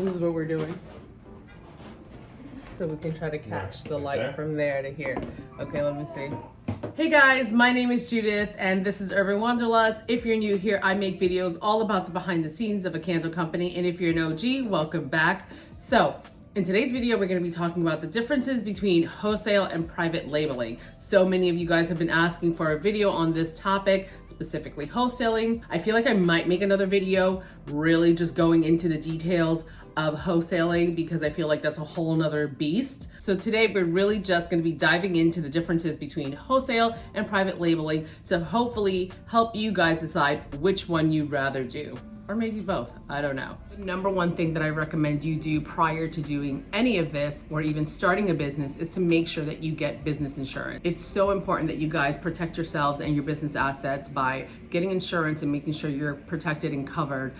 This is what we're doing. So we can try to catch the light from there to here. Okay, let me see. Hey guys, my name is Judith and this is Urban Wanderlust. If you're new here, I make videos all about the behind the scenes of a candle company. And if you're an OG, welcome back. So in today's video, we're going to be talking about the differences between wholesale and private labeling. So many of you guys have been asking for a video on this topic, specifically wholesaling. I feel like I might make another video really just going into the details of wholesaling because I feel like that's a whole nother beast. So today we're really just going to be diving into the differences between wholesale and private labeling to hopefully help you guys decide which one you'd rather do. Or maybe both, I don't know. The number one thing that I recommend you do prior to doing any of this or even starting a business is to make sure that you get business insurance. It's so important that you guys protect yourselves and your business assets by getting insurance and making sure you're protected and covered.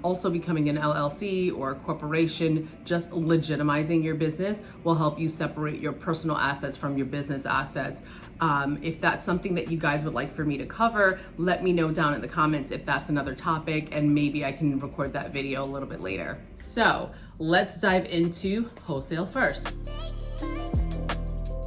Also becoming an LLC or a corporation, just legitimizing your business will help you separate your personal assets from your business assets. If that's something that you guys would like for me to cover, let me know down in the comments if that's another topic, and maybe I can record that video a little bit later. So let's dive into wholesale first.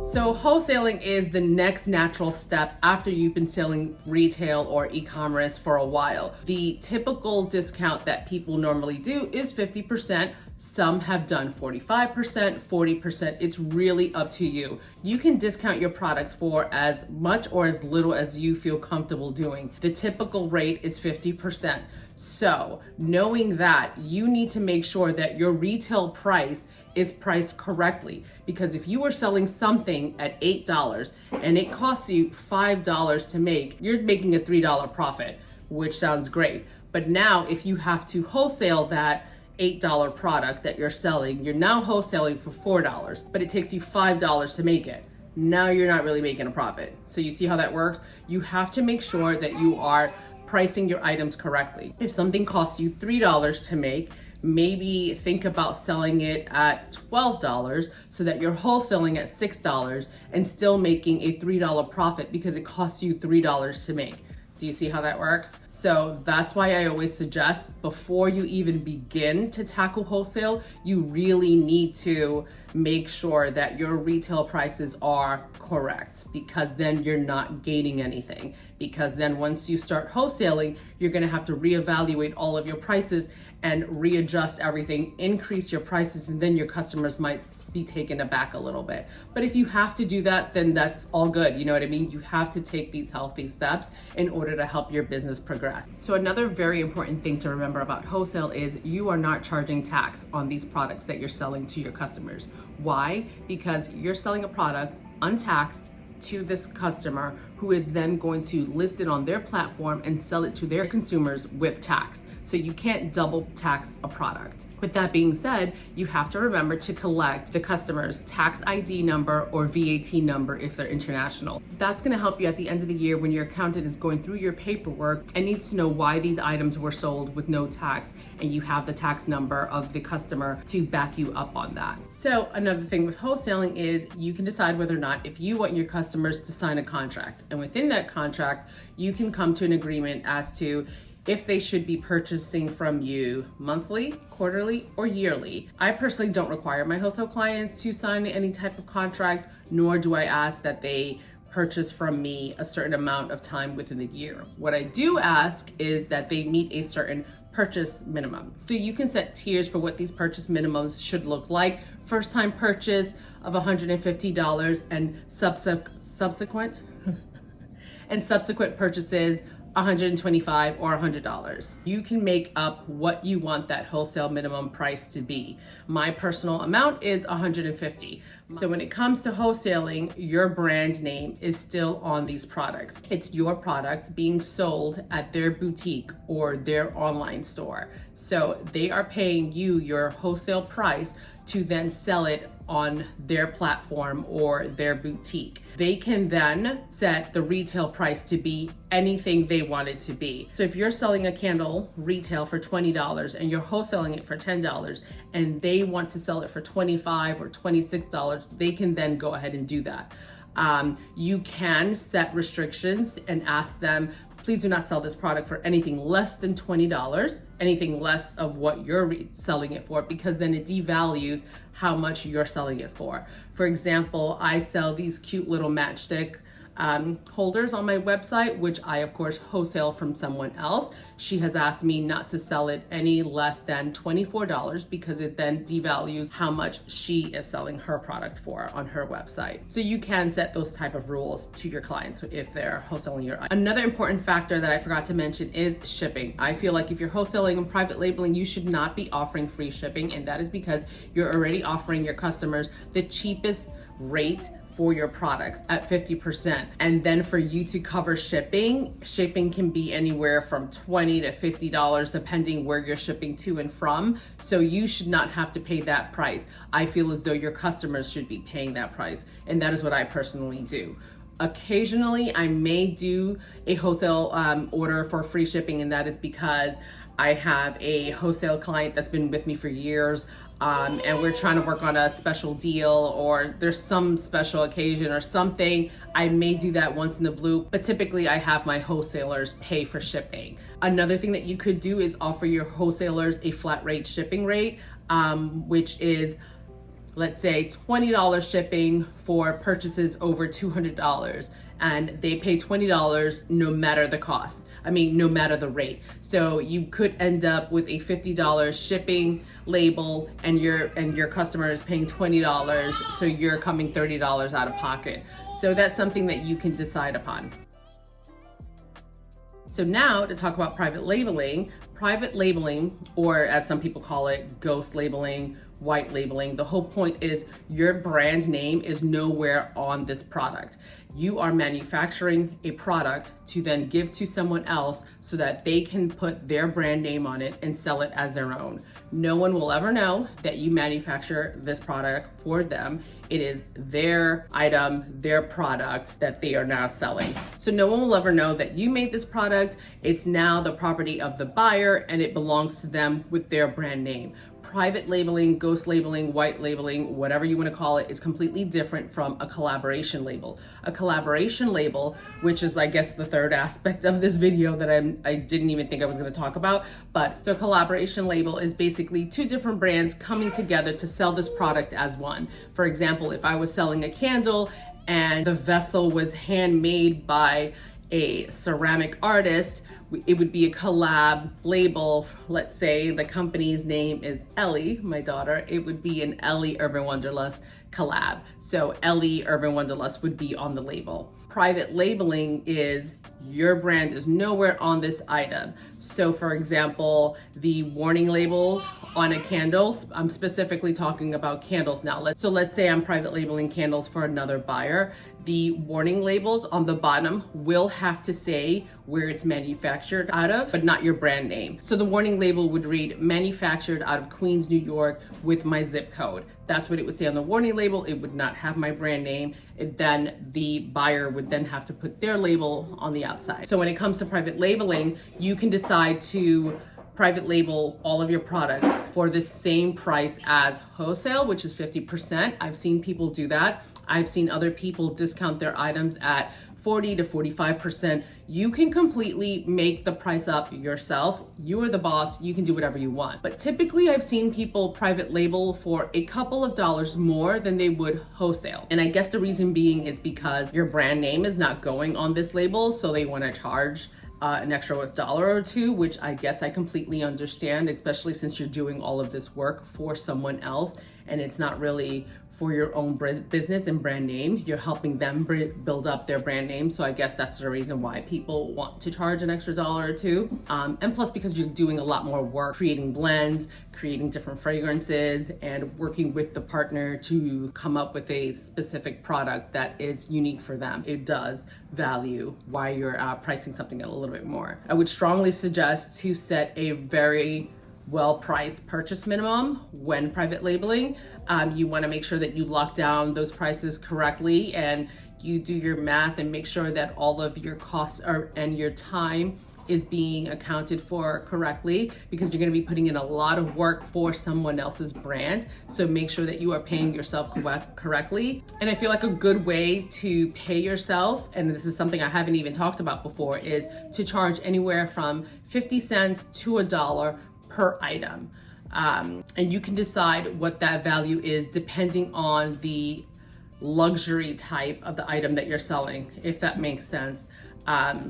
So wholesaling is the next natural step after you've been selling retail or e-commerce for a while. The typical discount that people normally do is 50%. Some have done 45%, 40%. It's really up to you. You can discount your products for as much or as little as you feel comfortable doing. The typical rate is 50%. So knowing that, you need to make sure that your retail price is priced correctly, because if you are selling something at $8 and it costs you $5 to make, you're making a $3 profit, which sounds great. But now if you have to wholesale that $8 product that you're selling, you're now wholesaling for $4, but it takes you $5 to make it. Now you're not really making a profit. So you see how that works? You have to make sure that you are pricing your items correctly. If something costs you $3 to make, maybe think about selling it at $12 so that you're wholesaling at $6 and still making a $3 profit because it costs you $3 to make. Do you see how that works? So that's why I always suggest before you even begin to tackle wholesale, you really need to make sure that your retail prices are correct, because then you're not gaining anything. Because then once you start wholesaling, you're gonna have to reevaluate all of your prices and readjust everything, increase your prices, and then your customers might be taken aback a little bit. But if you have to do that, then that's all good. You know what I mean? You have to take these healthy steps in order to help your business progress. So another very important thing to remember about wholesale is you are not charging tax on these products that you're selling to your customers. Why? Because you're selling a product untaxed to this customer who is then going to list it on their platform and sell it to their consumers with tax. So you can't double tax a product. With that being said, you have to remember to collect the customer's tax ID number or VAT number if they're international. That's gonna help you at the end of the year when your accountant is going through your paperwork and needs to know why these items were sold with no tax, and you have the tax number of the customer to back you up on that. So another thing with wholesaling is you can decide whether or not if you want your customers to sign a contract. And within that contract, you can come to an agreement as to if they should be purchasing from you monthly, quarterly, or yearly. I personally don't require my wholesale clients to sign any type of contract, nor do I ask that they purchase from me a certain amount of time within the year. What I do ask is that they meet a certain purchase minimum. So you can set tiers for what these purchase minimums should look like. First time purchase of $150 and subsequent purchases $125 or $100. You can make up what you want that wholesale minimum price to be. My personal amount is $150. So when it comes to wholesaling, your brand name is still on these products. It's your products being sold at their boutique or their online store. So they are paying you your wholesale price to then sell it on their platform or their boutique. They can then set the retail price to be anything they want it to be. So if you're selling a candle retail for $20 and you're wholesaling it for $10 and they want to sell it for $25 or $26, they can then go ahead and do that. You can set restrictions and ask them, please do not sell this product for anything less than $20, anything less of what you're selling it for, because then it devalues how much you're selling it for. For example, I sell these cute little matchstick holders on my website, which I of course wholesale from someone else. She has asked me not to sell it any less than $24 because it then devalues how much she is selling her product for on her website. So you can set those type of rules to your clients if they're wholesaling your item. Another important factor that I forgot to mention is shipping. I feel like if you're wholesaling and private labeling, you should not be offering free shipping, and that is because you're already offering your customers the cheapest rate for your products at 50%. And then for you to cover shipping can be anywhere from $20 to $50 depending where you're shipping to and from. So you should not have to pay that price. I feel as though your customers should be paying that price. And that is what I personally do. Occasionally, I may do a wholesale order for free shipping, and that is because I have a wholesale client that's been with me for years, and we're trying to work on a special deal, or there's some special occasion or something. I may do that once in the blue, but typically I have my wholesalers pay for shipping. Another thing that you could do is offer your wholesalers a flat rate shipping rate, which is, let's say, $20 shipping for purchases over $200, and they pay $20 no matter the cost. No matter the rate. So you could end up with a $50 shipping label, and your customer is paying $20, so you're coming $30 out of pocket. So that's something that you can decide upon. So now to talk about private labeling, or as some people call it, ghost labeling, white labeling. The whole point is your brand name is nowhere on this product. You are manufacturing a product to then give to someone else so that they can put their brand name on it and sell it as their own. No one will ever know that you manufacture this product for them. It is their item, their product that they are now selling. So no one will ever know that you made this product. It's now the property of the buyer and it belongs to them with their brand name. Private labeling, ghost labeling, white labeling, whatever you want to call it, is completely different from a collaboration label. A collaboration label, which is, I guess, the third aspect of this video that I didn't even think I was going to talk about. So a collaboration label is basically two different brands coming together to sell this product as one. For example, if I was selling a candle and the vessel was handmade by a ceramic artist, it would be a collab label. Let's say the company's name is Ellie, my daughter. It would be an Ellie Urban Wanderlust collab. So Ellie Urban Wanderlust would be on the label. Private labeling is your brand is nowhere on this item. So for example, the warning labels on a candle, I'm specifically talking about candles now. Let's say I'm private labeling candles for another buyer. The warning labels on the bottom will have to say where it's manufactured out of, but not your brand name. So the warning label would read manufactured out of Queens, New York with my zip code. That's what it would say on the warning label. It would not have my brand name. Then the buyer would then have to put their label on the outside. So when it comes to private labeling, you can decide to private label all of your products for the same price as wholesale, which is 50%. I've seen people do that. I've seen other people discount their items at 40 to 45%. You can completely make the price up yourself. You are the boss, you can do whatever you want. But typically I've seen people private label for a couple of dollars more than they would wholesale. And I guess the reason being is because your brand name is not going on this label, so they want to charge an extra $1 or $2, which I guess I completely understand, especially since you're doing all of this work for someone else and it's not really for your own business and brand name. You're helping them build up their brand name. So I guess that's the reason why people want to charge an extra $1 or $2. And plus because you're doing a lot more work, creating blends, creating different fragrances, and working with the partner to come up with a specific product that is unique for them. It does value why you're pricing something a little bit more. I would strongly suggest to set a very well-priced purchase minimum when private labeling. You want to make sure that you lock down those prices correctly and you do your math and make sure that all of your costs and your time is being accounted for correctly, because you're going to be putting in a lot of work for someone else's brand. So make sure that you are paying yourself correctly. And I feel like a good way to pay yourself, and this is something I haven't even talked about before, is to charge anywhere from 50 cents to $1 per item. And you can decide what that value is depending on the luxury type of the item that you're selling, if that makes sense.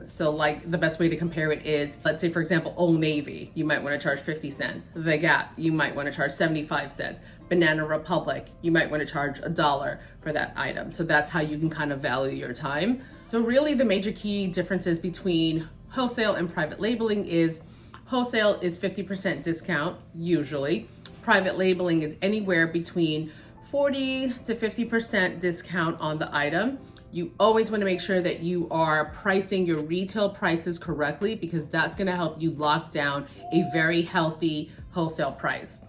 So like the best way to compare it is, let's say for example, Old Navy, you might want to charge 50 cents. The Gap, you might want to charge 75 cents. Banana Republic, you might want to charge $1 for that item. So that's how you can kind of value your time. So really the major key differences between wholesale and private labeling is wholesale is 50% discount usually. Private labeling is anywhere between 40 to 50% discount on the item. You always want to make sure that you are pricing your retail prices correctly, because that's going to help you lock down a very healthy wholesale price.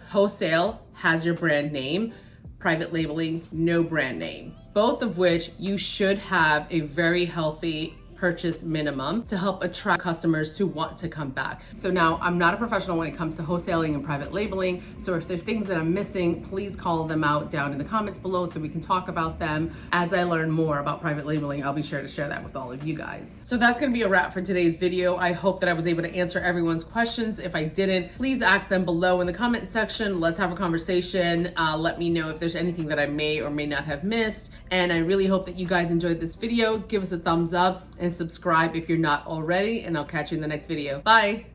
Wholesale has your brand name, private labeling, no brand name, both of which you should have a very healthy purchase minimum to help attract customers to want to come back. So now, I'm not a professional when it comes to wholesaling and private labeling, so if there's things that I'm missing, please call them out down in the comments below so we can talk about them. As I learn more about private labeling, I'll be sure to share that with all of you guys. So that's gonna be a wrap for today's video. I hope that I was able to answer everyone's questions. If I didn't, please ask them below in the comment section. Let's have a conversation. Let me know if there's anything that I may or may not have missed. And I really hope that you guys enjoyed this video. Give us a thumbs up and subscribe if you're not already, and I'll catch you in the next video. Bye.